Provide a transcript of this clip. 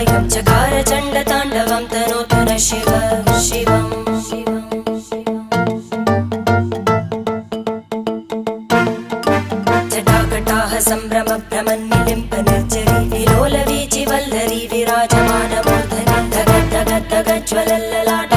कायं चकार चण्डताण्डवं तनोतु न शिव शिवम् जटाकटाह सम्भ्रम भ्रमन्निलिम्प निर्जरी विलोलवीचि वल्लरी विराजमानमूर्धनि धग धग धग ज्वलल्ललाट